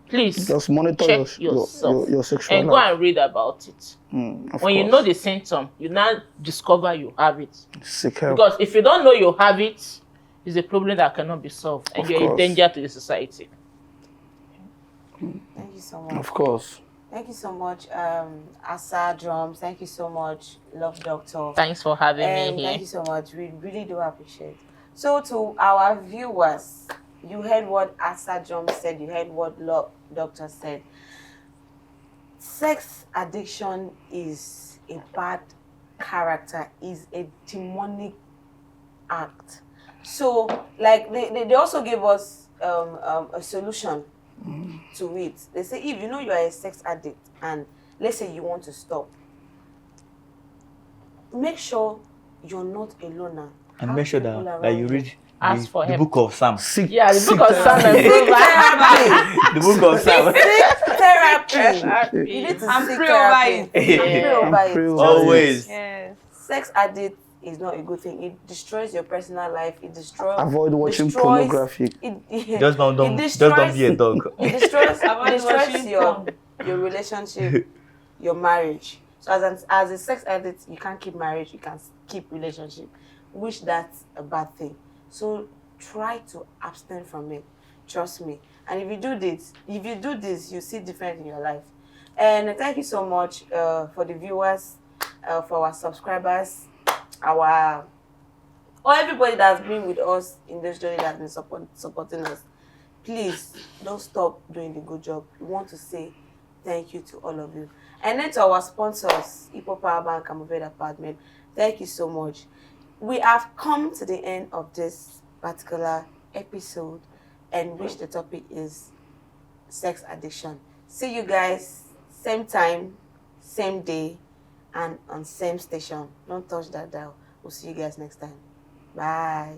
please Just monitor check your yourself sexual and go life. and read about it. Of When you course. know the symptom, you now discover you have it. Seek help. Because if you don't know you have it, it's a problem that cannot be solved, and Of you're a course. danger to the society. Thank you so much. Of course. Thank you so much, Asa Drumz. Thank you so much, Love Doctor. Thanks for having And me thank here. you so much. We really do appreciate. So to our viewers, you heard what Asa Drumz said. You heard what Love Doctor said. Sex addiction is a bad character. Is a demonic act. So, like they also gave us a solution to it. They say if you know you are a sex addict and let's say you want to stop, make sure you're not a loner. And Have make sure people that around you read Ask for the help. book of Psalms. Seek, Yeah, the seek book of Psalm therapy. and Therapy. The book of Psalms. Seek therapy. You need to And seek pray over therapy. it. And pray over it. Pray over Always. Yes. Sex addict is not a good thing. It destroys your personal life. It destroys. Avoid watching destroys- pornography. It Just don't it just don't be a destroys- dog. It destroys, Avoid it destroys watching your porn. relationship, your marriage. So as a sex addict, you can't keep marriage. You can keep relationship, which that's a bad thing. So try to abstain from it. Trust me. And if you do this, you see different in your life. And thank you so much for the viewers, for our subscribers, or everybody that's been with us in this journey that's been supporting us. Please don't stop doing the good job. We want to say thank you to all of you. And then to our sponsors, Hippo Power Bank and Moved Apartment, thank you so much. We have come to the end of this particular episode, and which the topic is sex addiction. See you guys same time, same day, and on same station. Don't touch that dial. We'll see you guys next time. Bye.